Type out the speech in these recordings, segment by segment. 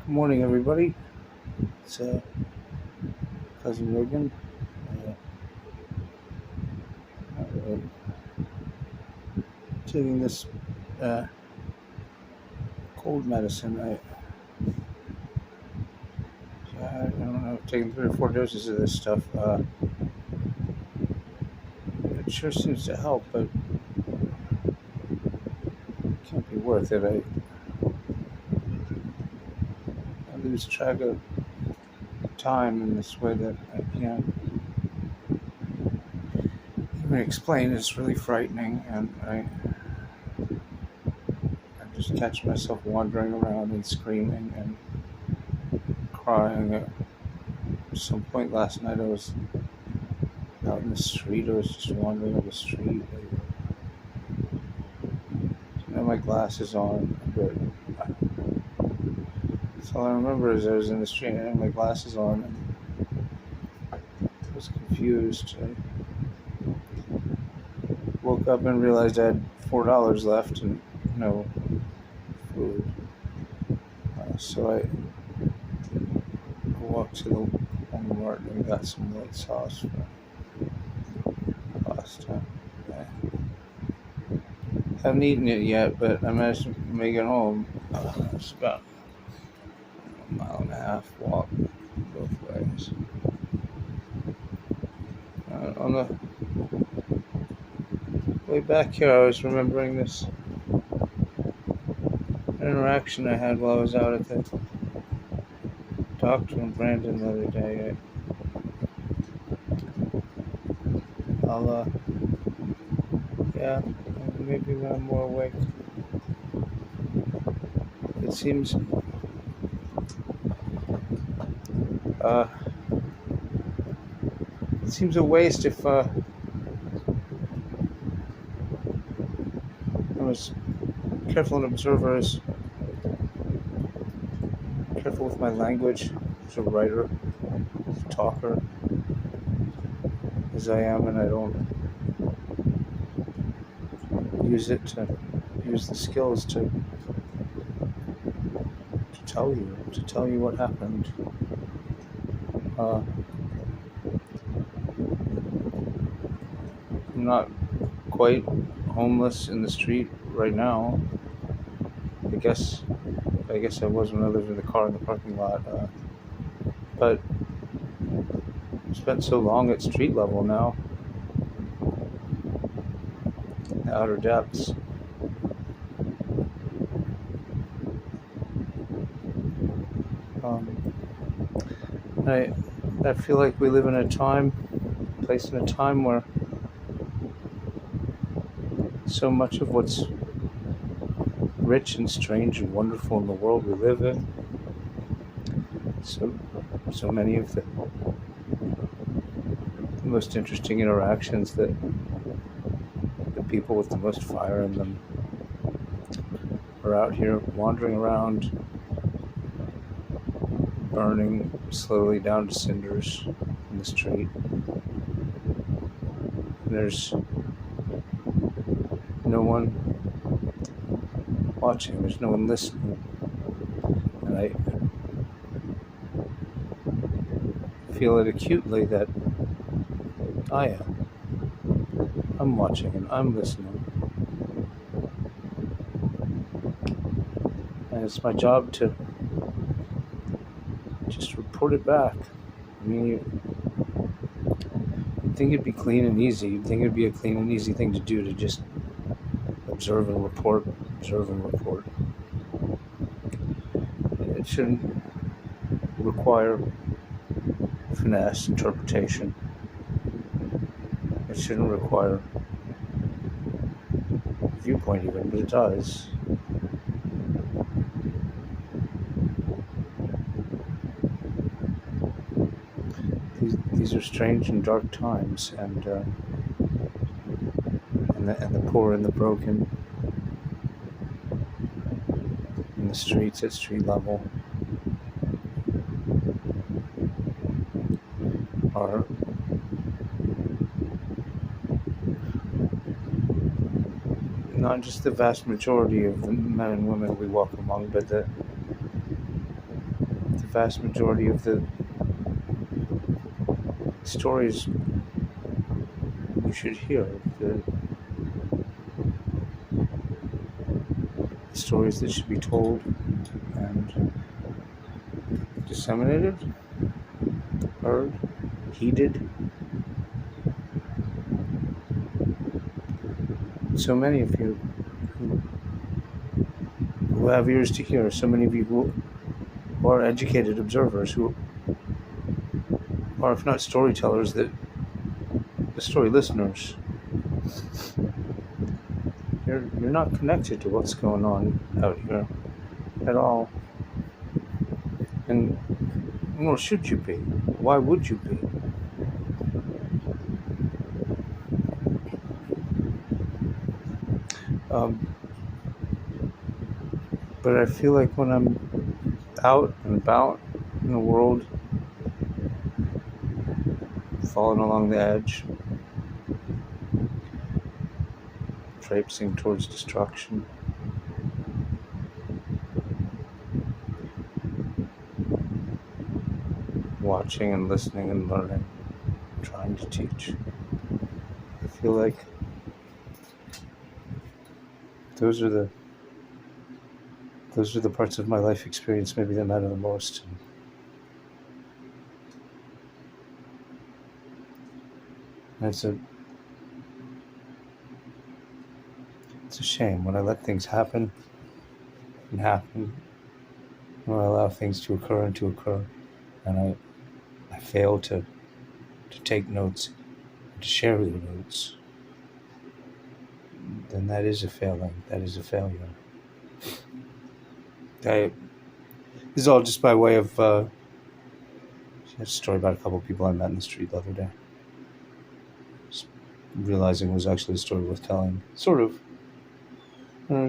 Good morning, everybody. It's Cousin Reagan. Uh, uh, Taking this uh, cold medicine. I don't know, I've taken 3 or 4 doses of this stuff. It sure seems to help, but it can't be worth it. I lose track of time in this way that I can't even explain. It's really frightening, and I just catch myself wandering around and screaming and crying. At some point last night, I was out in the street. I was just wandering on the street. I had my glasses on, but that's all I remember is I was in the street and I had my glasses on and I was confused. I woke up and realized I had $4 left and no food. So I walked to the Walmart and got some white sauce for pasta. I haven't eaten it yet, but I managed to make it home. It's about a mile and a half walk both ways. On the way back here, I was remembering this interaction I had while I was out at the doctor in Brandon the other day. Yeah, maybe when I'm more awake. It seems a waste if I was careful and observer, as careful with my language as a writer, as a talker, as I am, and I don't use the skills to tell you what happened. I'm not quite homeless in the street right now. I guess I was when I lived in the car in the parking lot. But I've spent so long at street level now, in the outer depths. I feel like we live in a place in a time where so much of what's rich and strange and wonderful in the world we live in, so many of the most interesting interactions, that the people with the most fire in them are out here wandering around, burning slowly down to cinders in the street. And there's no one watching, there's no one listening. And I feel it acutely that I'm watching and I'm listening. And it's my job to just report it back. I mean, you'd think it'd be clean and easy. You'd think it'd be a clean and easy thing to do, to just observe and report. It shouldn't require finesse, interpretation. It shouldn't require viewpoint even, but it does. These are strange and dark times, and the poor and the broken in the streets at street level are not just the vast majority of the men and women we walk among, but the the vast majority of the stories you should hear, the stories that should be told and disseminated, heard, heeded. So many of you who have ears to hear, so many of you who are educated observers, who are, if not storytellers, the story listeners. You're not connected to what's going on out here at all. And nor should you be. Why would you be? But I feel like when I'm out and about in the world, falling along the edge, traipsing towards destruction, watching and listening and learning, trying to teach, I feel like those are the parts of my life experience maybe that matter the most. And it's a shame when I let things happen, when I allow things to occur, and I fail to take notes, to share the notes, then that is a failing. That is a failure. This is all just by way of a story about a couple of people I met in the street the other day. Just realizing it was actually a story worth telling. Sort of.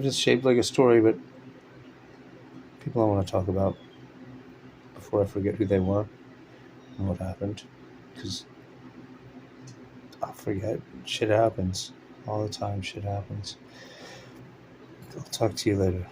Just shaped like a story, but people I want to talk about before I forget who they were and what happened. Because I'll forget. Shit happens. All the time, shit happens. I'll talk to you later.